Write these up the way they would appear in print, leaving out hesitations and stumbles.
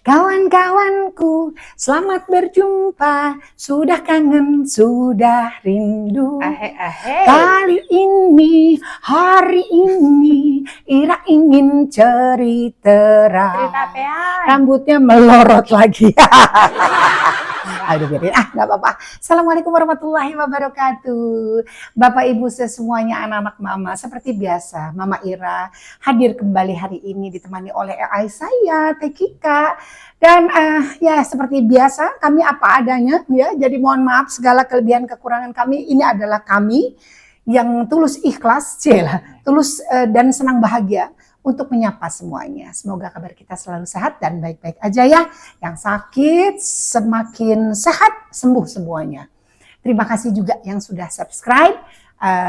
Kawan-kawanku, selamat berjumpa. Sudah kangen, sudah rindu. Kali ini, hari ini, Ira ingin cerita. Cerita apa ya? Rambutnya melorot lagi. Aduh, biarin. Gak apa-apa. Assalamualaikum warahmatullahi wabarakatuh. Bapak Ibu semuanya, anak-anak mama. Seperti biasa, Mama Ira hadir kembali hari ini ditemani oleh AI saya, Teh Kika. Dan ya seperti biasa, kami apa adanya ya. Jadi mohon maaf segala kelebihan kekurangan kami. Ini adalah kami yang tulus ikhlas, tulus dan senang bahagia untuk menyapa semuanya. Semoga kabar kita selalu sehat dan baik-baik aja ya. Yang sakit semakin sehat, sembuh semuanya. Terima kasih juga yang sudah subscribe,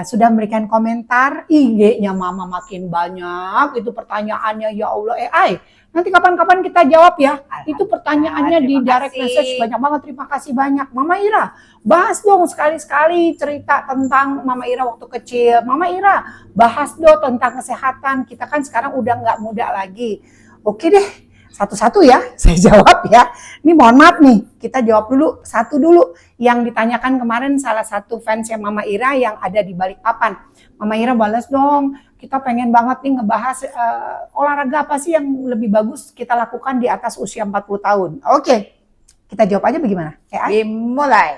sudah memberikan komentar. IG-nya Mama makin banyak. Itu pertanyaannya, ya Allah AI. Nanti kapan-kapan kita jawab ya. Itu pertanyaannya di direct message banyak banget. Terima kasih banyak. Mama Ira, bahas dong sekali-sekali cerita tentang Mama Ira waktu kecil. Mama Ira, bahas dong tentang kesehatan. Kita kan sekarang udah nggak muda lagi. Oke deh, satu-satu ya. Saya jawab ya. Ini mohon maaf nih, kita jawab dulu satu dulu. Yang ditanyakan kemarin salah satu fansnya Mama Ira yang ada di Balikpapan. Mama Ira balas dong. Kita pengen banget nih ngebahas olahraga apa sih yang lebih bagus kita lakukan di atas usia 40 tahun. Oke, kita jawab aja bagaimana? Dimulai.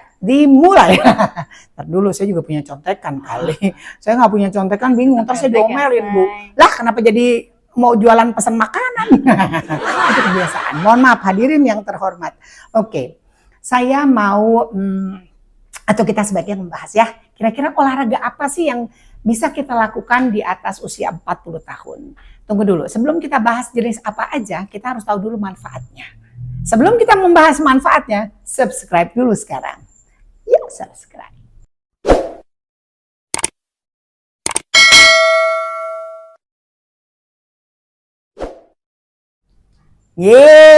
Ntar dulu saya juga punya contekan kali. Saya nggak punya contekan bingung, ntar saya diomelin Bu. Lah kenapa jadi mau jualan pesan makanan? Itu kebiasaan. Mohon maaf hadirin yang terhormat. Oke, saya mau atau kita sebaiknya membahas ya. Kira-kira olahraga apa sih yang bisa kita lakukan di atas usia 40 tahun. Tunggu dulu, sebelum kita bahas jenis apa aja, kita harus tahu dulu manfaatnya. Sebelum kita membahas manfaatnya, subscribe dulu sekarang. Yuk subscribe.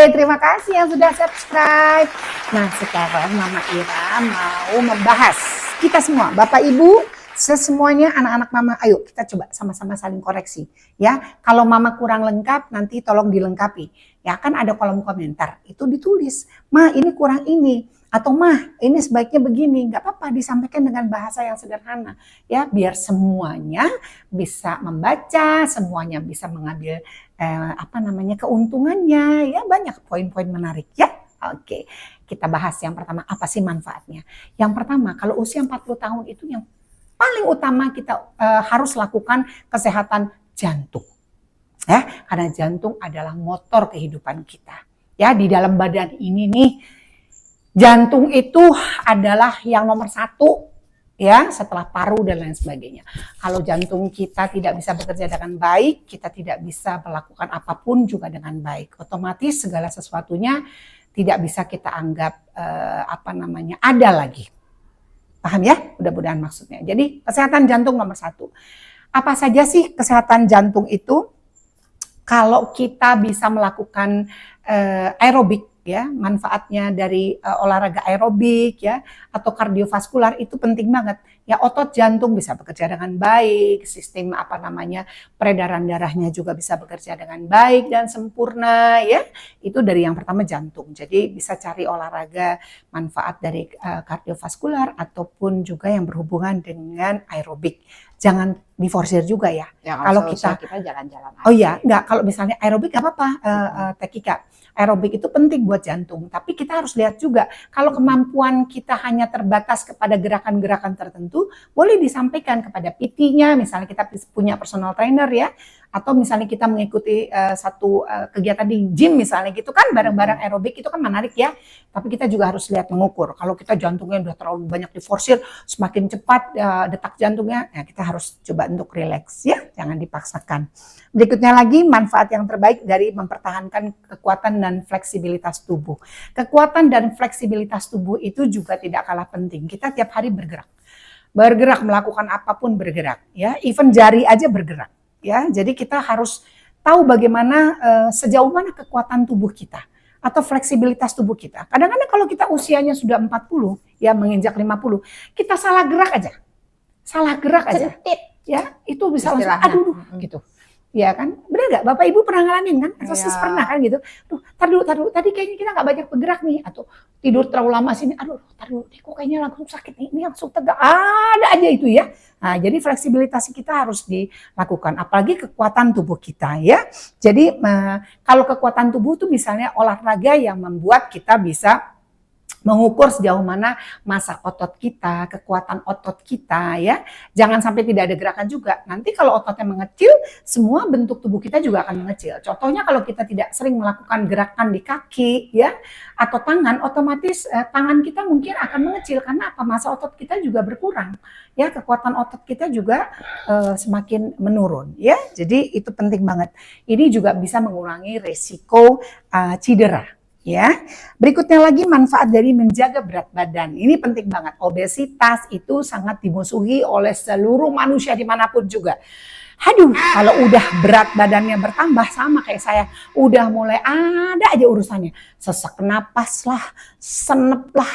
Terima kasih yang sudah subscribe. Nah sekarang Mama Ira mau membahas, kita semua, Bapak Ibu, semuanya anak-anak Mama, ayo kita coba sama-sama saling koreksi ya. Kalau Mama kurang lengkap nanti tolong dilengkapi. Ya kan ada kolom komentar, itu ditulis, "Ma ini kurang ini," atau "Ma ini sebaiknya begini." Nggak apa-apa, disampaikan dengan bahasa yang sederhana ya, biar semuanya bisa membaca, semuanya bisa mengambil keuntungannya ya, banyak poin-poin menarik ya. Oke, kita bahas yang pertama, apa sih manfaatnya? Yang pertama, kalau usia 40 tahun itu yang paling utama kita harus lakukan kesehatan jantung. Ya, karena jantung adalah motor kehidupan kita. Ya, di dalam badan ini nih, jantung itu adalah yang nomor satu ya, setelah paru dan lain sebagainya. Kalau jantung kita tidak bisa bekerja dengan baik, kita tidak bisa melakukan apapun juga dengan baik. Otomatis segala sesuatunya tidak bisa kita anggap ada lagi. Paham ya? Mudah-mudahan maksudnya. Jadi kesehatan jantung nomor satu. Apa saja sih kesehatan jantung itu? Kalau kita bisa melakukan aerobik ya, manfaatnya dari olahraga aerobik ya, atau kardiovaskular itu penting banget. Ya, otot jantung bisa bekerja dengan baik, sistem peredaran darahnya juga bisa bekerja dengan baik dan sempurna ya. Itu dari yang pertama jantung. Jadi bisa cari olahraga manfaat dari kardiovaskular ataupun juga yang berhubungan dengan aerobik. Jangan diforsir juga ya. Kalau kita jalan-jalan. Oh iya, enggak, kalau misalnya aerobik enggak apa-apa, Teh Kika. Aerobik itu penting buat jantung, tapi kita harus lihat juga kalau kemampuan kita hanya terbatas kepada gerakan-gerakan tertentu, boleh disampaikan kepada PT-nya, misalnya kita punya personal trainer ya, atau misalnya kita mengikuti satu kegiatan di gym misalnya gitu kan, bareng-bareng aerobik itu kan menarik ya, tapi kita juga harus lihat mengukur. Kalau kita jantungnya udah terlalu banyak diforsir, semakin cepat detak jantungnya, ya kita harus coba untuk relax ya, jangan dipaksakan. Berikutnya lagi, manfaat yang terbaik dari mempertahankan kekuatan dan fleksibilitas tubuh. Kekuatan dan fleksibilitas tubuh itu juga tidak kalah penting. Kita tiap hari bergerak. Bergerak, melakukan apapun bergerak. Ya, even jari aja bergerak. Ya, jadi kita harus tahu bagaimana sejauh mana kekuatan tubuh kita. Atau fleksibilitas tubuh kita. Kadang-kadang kalau kita usianya sudah 40, ya menginjak 50, kita salah gerak aja. Salah gerak aja. Ya, itu bisa langsung, aduh gitu. Ya kan, benar nggak? Bapak Ibu pernah ngalamin kan? Atau sis pernah kan gitu? Tuh, tar dulu, tadi kayaknya kita nggak banyak bergerak nih, atau tidur terlalu lama sini, aduh, tar dulu, kok kayaknya langsung sakit nih, ini langsung tegak, ada aja itu ya. Nah, jadi fleksibilitas kita harus dilakukan, apalagi kekuatan tubuh kita ya. Jadi kalau kekuatan tubuh itu misalnya olahraga yang membuat kita bisa mengukur sejauh mana massa otot kita, kekuatan otot kita ya. Jangan sampai tidak ada gerakan juga. Nanti kalau ototnya mengecil, semua bentuk tubuh kita juga akan mengecil. Contohnya kalau kita tidak sering melakukan gerakan di kaki ya atau tangan, otomatis tangan kita mungkin akan mengecil karena apa? Massa otot kita juga berkurang. Ya, kekuatan otot kita juga semakin menurun ya. Jadi itu penting banget. Ini juga bisa mengurangi resiko cedera. Ya, berikutnya lagi manfaat dari menjaga berat badan. Ini penting banget. Obesitas itu sangat dimusuhi oleh seluruh manusia dimanapun juga. Aduh, kalau udah berat badannya bertambah sama kayak saya, udah mulai ada aja urusannya. Sesak napas lah, senep lah,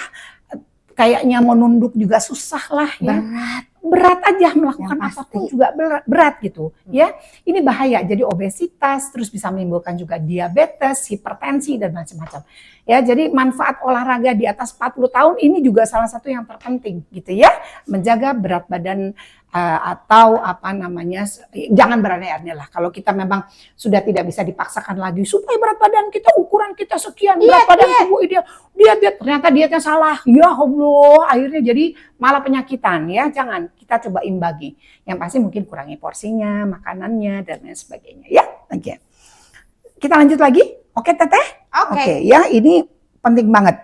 kayaknya mau nunduk juga susah lah ya. Berat aja melakukan apapun juga berat gitu ya. Ini bahaya, jadi obesitas, terus bisa menimbulkan juga diabetes, hipertensi dan macam-macam ya. Jadi manfaat olahraga di atas 40 tahun ini juga salah satu yang terpenting gitu ya, menjaga berat badan atau apa namanya, jangan berani-aneh lah. Kalau kita memang sudah tidak bisa dipaksakan lagi supaya berat badan kita, ukuran kita sekian, berat badan tubuh ideal, diet, ternyata dietnya salah, ya Allah, akhirnya jadi malah penyakitan ya. Jangan, kita coba imbangi. Yang pasti mungkin kurangi porsinya, makanannya dan lain sebagainya ya. Oke. Kita lanjut lagi. Oke, Teteh? Oke, ya, ini penting banget.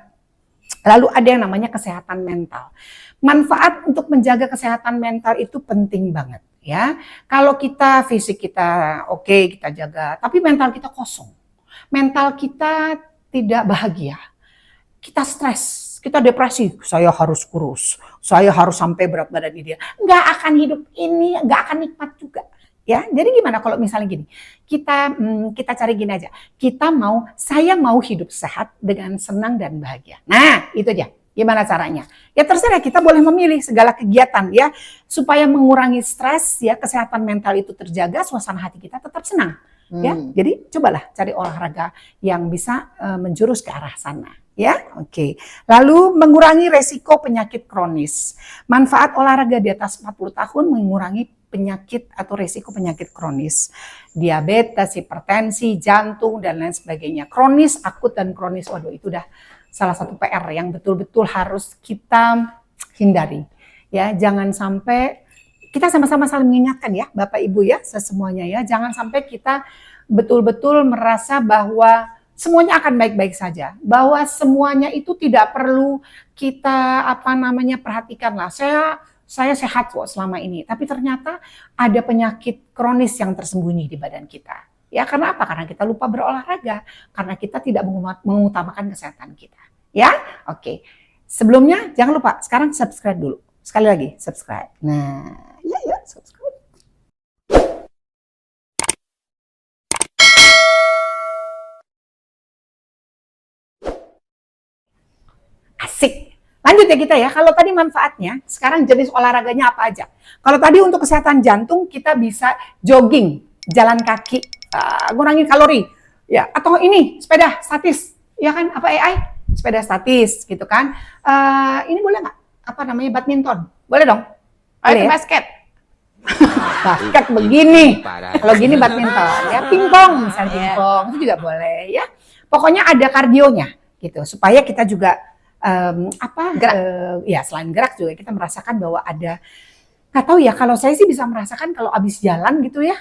Lalu ada yang namanya kesehatan mental. Manfaat untuk menjaga kesehatan mental itu penting banget ya. Kalau kita fisik kita oke, kita jaga, tapi mental kita kosong. Mental kita tidak bahagia. Kita stres, kita depresi, saya harus kurus, saya harus sampai berat badan ini. Nggak akan hidup ini, nggak akan nikmat juga. Ya, jadi gimana kalau misalnya gini, kita cari gini aja, saya mau hidup sehat dengan senang dan bahagia. Nah, itu aja. Gimana caranya? Ya terserah, kita boleh memilih segala kegiatan ya, supaya mengurangi stres ya, kesehatan mental itu terjaga, suasana hati kita tetap senang. Ya, jadi cobalah cari olahraga yang bisa menjurus ke arah sana. Ya, oke. Lalu mengurangi resiko penyakit kronis. Manfaat olahraga di atas 40 tahun mengurangi penyakit atau resiko penyakit kronis. Diabetes, hipertensi, jantung, dan lain sebagainya. Kronis, akut, dan kronis. Waduh, itu udah salah satu PR yang betul-betul harus kita hindari. Ya, jangan sampai kita sama-sama saling mengingatkan ya, Bapak Ibu ya, semuanya ya. Jangan sampai kita betul-betul merasa bahwa semuanya akan baik-baik saja, bahwa semuanya itu tidak perlu kita perhatikan lah. Saya sehat kok selama ini, tapi ternyata ada penyakit kronis yang tersembunyi di badan kita. Ya, karena apa? Karena kita lupa berolahraga, karena kita tidak mengutamakan kesehatan kita. Ya, oke. Sebelumnya jangan lupa sekarang subscribe dulu. Sekali lagi subscribe. Nah, ya subscribe. Asik. Lanjut ya kita ya, kalau tadi manfaatnya, sekarang jenis olahraganya apa aja. Kalau tadi untuk kesehatan jantung, kita bisa jogging, jalan kaki, ngurangin kalori, ya, atau ini sepeda statis, ya kan, AI, sepeda statis, gitu kan. Ini boleh nggak? Badminton, boleh dong? Boleh ya? Basket. Basket begini, kalau gini badminton, ya, pingpong, misalnya pingpong, itu juga boleh, ya. Pokoknya ada kardionya, gitu, supaya kita juga gerak. Ya selain gerak juga kita merasakan bahwa ada, nggak tahu ya, kalau saya sih bisa merasakan kalau habis jalan gitu ya,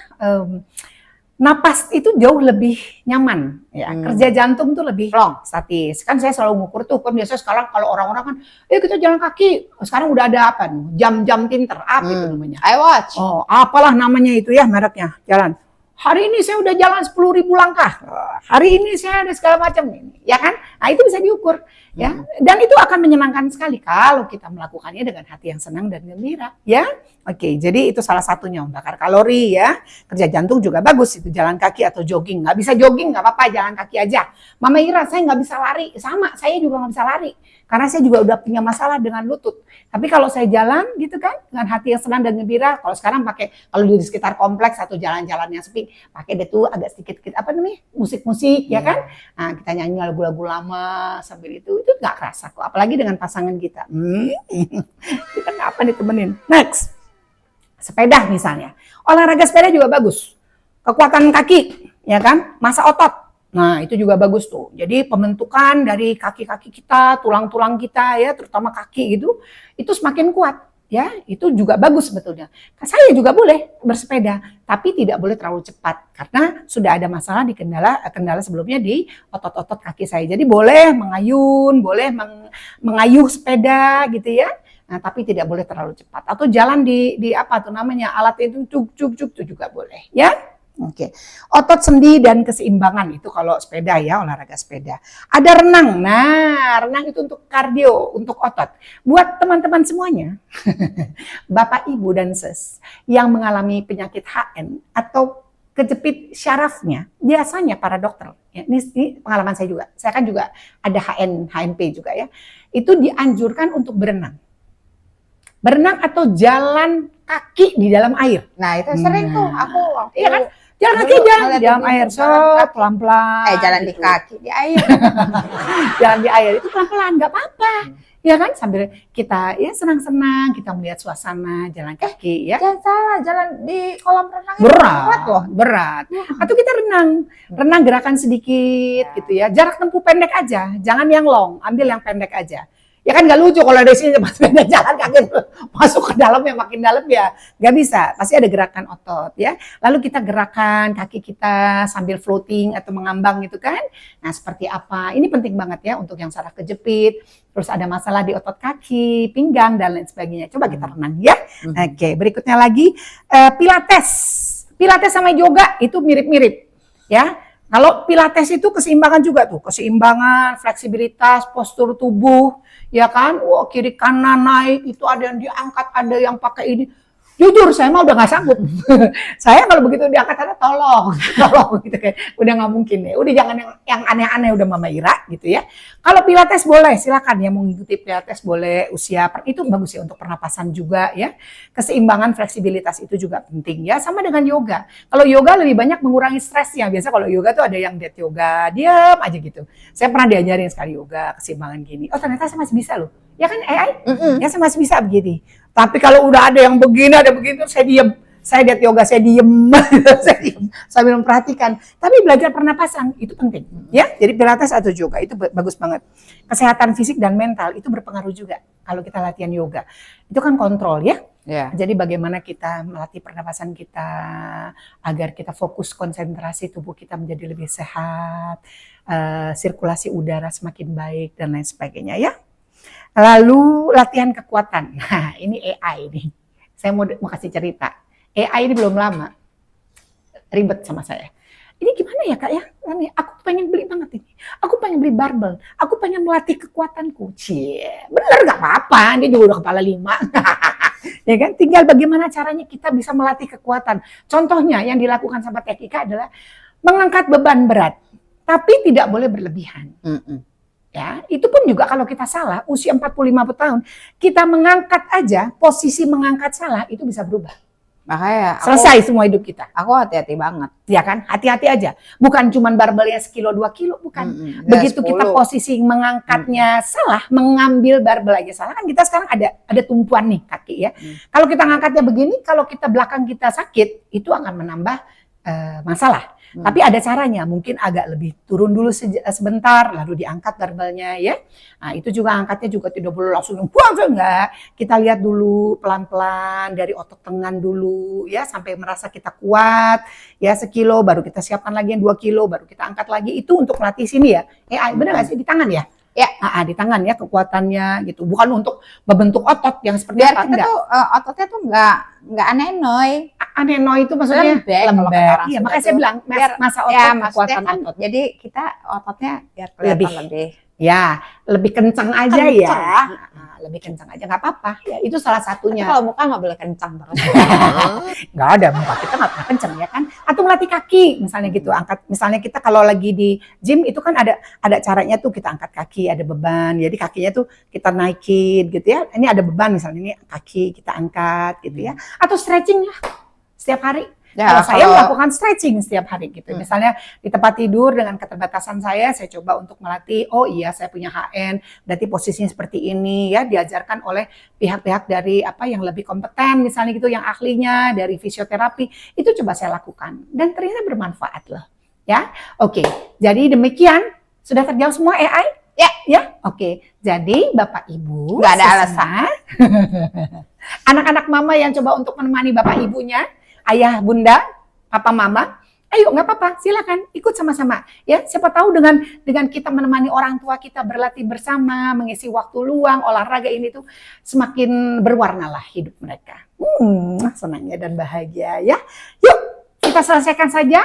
napas itu jauh lebih nyaman ya. Kerja jantung tuh lebih long, statis. Kan saya selalu ngukur tuh, kan biasanya sekarang kalau orang-orang kan kita jalan kaki, sekarang udah ada apa nih, jam-jam pinter, apa itu namanya, iWatch, apalah namanya itu ya, mereknya. Jalan, hari ini saya udah jalan 10.000 langkah, hari ini saya ada segala macam ini, ya kan. Nah itu bisa diukur. ya. Dan itu akan menyenangkan sekali kalau kita melakukannya dengan hati yang senang dan gembira, ya. Oke, jadi itu salah satunya membakar kalori ya. Kerja jantung juga bagus itu jalan kaki atau jogging. Nggak bisa jogging nggak apa-apa, jalan kaki aja. Mama Ira, saya nggak bisa lari. Sama, saya juga nggak bisa lari. Karena saya juga udah punya masalah dengan lutut. Tapi kalau saya jalan gitu kan, dengan hati yang senang dan gembira, kalau sekarang pakai, kalau di sekitar kompleks atau jalan-jalan yang sepi, pakai deh tuh agak sedikit, apa namanya, musik-musik ya kan. Nah, kita nyanyi lagu-lagu lama sambil itu nggak kerasa kok. Apalagi dengan pasangan kita. Kita kapan ditemenin? Next. Sepeda misalnya. Olahraga sepeda juga bagus. Kekuatan kaki, ya kan? Masa otot. Nah, itu juga bagus tuh. Jadi pembentukan dari kaki-kaki kita, tulang-tulang kita ya, terutama kaki gitu, itu semakin kuat. Ya, itu juga bagus sebetulnya. Saya juga boleh bersepeda, tapi tidak boleh terlalu cepat karena sudah ada masalah di kendala sebelumnya di otot-otot kaki saya. Jadi boleh mengayun, boleh mengayuh sepeda gitu ya. Nah, tapi tidak boleh terlalu cepat. Atau jalan di apa tuh namanya, alat itu cuk itu juga boleh, ya. Oke. Otot sendi dan keseimbangan itu kalau sepeda ya, olahraga sepeda. Ada renang. Nah, renang itu untuk kardio, untuk otot. Buat teman-teman semuanya, Bapak, Ibu, dan Ses yang mengalami penyakit HN atau kejepit syarafnya, biasanya para dokter, ya, ini pengalaman saya juga. Saya kan juga ada HNP juga ya. Itu dianjurkan untuk berenang. Berenang atau jalan kaki di dalam air. Nah, itu sering tuh aku waktu iya kan? Jalan kaki jalan di dalam air, pelan-pelan. Jalan di kaki di air. Jalan di air itu pelan-pelan, nggak apa-apa. Ya kan, sambil kita ya senang-senang, kita melihat suasana jalan kaki ya. Jangan salah, jalan di kolam renang berat loh, berat. Atau kita renang gerakan sedikit gitu ya. Jarak tempuh pendek aja, jangan yang long, ambil yang pendek aja. Ya kan nggak lucu kalau dari sini pas sepeda jalan kaki masuk ke dalam ya, makin dalam ya nggak bisa. Pasti ada gerakan otot ya. Lalu kita gerakan kaki kita sambil floating atau mengambang gitu kan. Nah seperti apa? Ini penting banget ya untuk yang saraf kejepit. Terus ada masalah di otot kaki, pinggang dan lain sebagainya. Coba kita renang ya. Oke, berikutnya lagi Pilates. Pilates sama yoga itu mirip-mirip ya. Kalau Pilates itu keseimbangan juga tuh, keseimbangan, fleksibilitas, postur tubuh, ya kan? Wah, kiri kanan naik, itu ada yang diangkat, ada yang pakai ini. Jujur, saya mah udah nggak sanggup. Saya kalau begitu diangkat, ada tolong gitu kan. Udah nggak mungkin ya. Udah jangan yang aneh-aneh, udah Mama Ira gitu ya. Kalau Pilates boleh, silakan ya mau mengikuti Pilates boleh. Usia itu bagus ya untuk pernapasan juga ya. Keseimbangan, fleksibilitas itu juga penting ya. Sama dengan yoga. Kalau yoga lebih banyak mengurangi stresnya. Biasa kalau yoga tuh ada yang dead yoga, diam aja gitu. Saya pernah diajarin sekali yoga keseimbangan gini. Oh ternyata saya masih bisa loh. Ya kan AI? Ya saya masih bisa begini. Tapi kalau udah ada yang begini, ada begitu, saya diem. Saya lihat yoga, saya diem. Saya diem sambil memperhatikan. Tapi belajar pernapasan itu penting. Ya, jadi Pilates atau yoga itu bagus banget. Kesehatan fisik dan mental itu berpengaruh juga kalau kita latihan yoga. Itu kan kontrol ya. Jadi bagaimana kita melatih pernapasan kita agar kita fokus konsentrasi tubuh kita menjadi lebih sehat, sirkulasi udara semakin baik dan lain sebagainya ya. Lalu latihan kekuatan. Nah, ini AI nih. Saya mau kasih cerita. AI ini belum lama. Ribet sama saya. Ini gimana ya Kak ya? Aku pengen beli banget ini. Aku pengen beli barbel. Aku pengen melatih kekuatanku. Cie, bener gak apa-apa. Dia juga udah kepala 5. Ya kan? Tinggal bagaimana caranya kita bisa melatih kekuatan. Contohnya yang dilakukan sama Tekika adalah mengangkat beban berat. Tapi tidak boleh berlebihan. Ya, itu pun juga kalau kita salah, usia 45 tahun, kita mengangkat aja, posisi mengangkat salah, itu bisa berubah. Makanya selesai semua hidup kita. Aku hati-hati banget. Ya kan, hati-hati aja. Bukan cuma barbelnya sekilo 2 kilo, bukan. Begitu kita posisi mengangkatnya salah, mengambil barbel aja salah, kan kita sekarang ada tumpuan nih kaki ya. Kalau kita ngangkatnya begini, kalau kita belakang kita sakit, itu akan menambah masalah. Tapi ada caranya, mungkin agak lebih turun dulu sebentar, lalu diangkat barbelnya ya. Nah itu juga angkatnya juga tidak boleh langsung enggak. Kita lihat dulu pelan-pelan dari otot lengan dulu ya, sampai merasa kita kuat ya, sekilo, baru kita siapkan lagi yang 2 kilo, baru kita angkat lagi. Itu untuk melatih sini ya. Bener gak sih di tangan ya? Ya, di tangan ya kekuatannya gitu. Bukan untuk membentuk otot yang seperti biar kita tuh ototnya tuh nggak anenoy. Anenoy itu maksudnya lembek. Iya, makanya saya bilang masa otot, kekuatan kan, otot. Jadi kita ototnya biar kelihatan lebih Ya, lebih kencang aja Kencang. ya. Lebih kencang aja nggak apa-apa. Ya, itu salah Tapi satunya. kalau muka nggak boleh kencang terus. Nggak ada, muka kita nggak pernah kencang ya kan. Atau melatih kaki misalnya gitu. Angkat, misalnya kita kalau lagi di gym itu kan ada caranya tuh kita angkat kaki, ada beban. Jadi kakinya tuh kita naikin gitu ya. Ini ada beban misalnya ini kaki kita angkat gitu ya. Atau stretching ya setiap hari. Ya, Kalau saya melakukan stretching setiap hari gitu. Misalnya di tempat tidur dengan keterbatasan saya coba untuk melatih, oh iya saya punya HN, berarti posisinya seperti ini ya, diajarkan oleh pihak-pihak dari apa yang lebih kompeten misalnya gitu, yang ahlinya dari fisioterapi, itu coba saya lakukan dan ternyata bermanfaat loh. Ya. Oke. Jadi demikian, sudah terjawab semua AI? Ya. Oke. Jadi Bapak Ibu, Nggak ada alasan. Anak-anak mama yang coba untuk menemani Bapak Ibunya, ayah, bunda, papa, mama, ayo nggak apa-apa, silakan ikut sama-sama. Ya, siapa tahu dengan kita menemani orang tua kita berlatih bersama, mengisi waktu luang, olahraga ini tuh semakin berwarnalah hidup mereka. Senangnya dan bahagia ya. Yuk, kita selesaikan saja.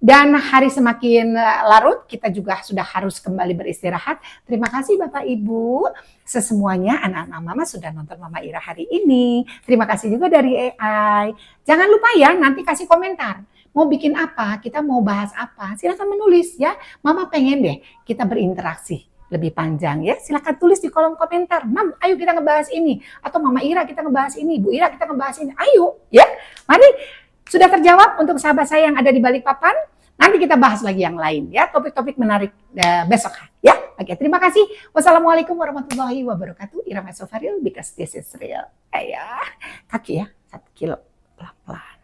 Dan hari semakin larut, kita juga sudah harus kembali beristirahat. Terima kasih Bapak Ibu. Sesemuanya anak-anak mama sudah nonton Mama Ira hari ini. Terima kasih juga dari AI. Jangan lupa ya, nanti kasih komentar. Mau bikin apa, kita mau bahas apa, silakan menulis ya. Mama pengen deh kita berinteraksi lebih panjang ya. Silakan tulis di kolom komentar. Mam, ayo kita ngebahas ini. Atau Mama Ira kita ngebahas ini, Bu Ira kita ngebahas ini. Ayo ya, mari. Sudah terjawab untuk sahabat saya yang ada di balik papan? Nanti kita bahas lagi yang lain ya, topik-topik menarik besok ya. Oke, terima kasih. Wassalamualaikum warahmatullahi wabarakatuh. Ira Mesofaril, because this is real. Ayah, kaki ya, 1 kilo pelan-pelan.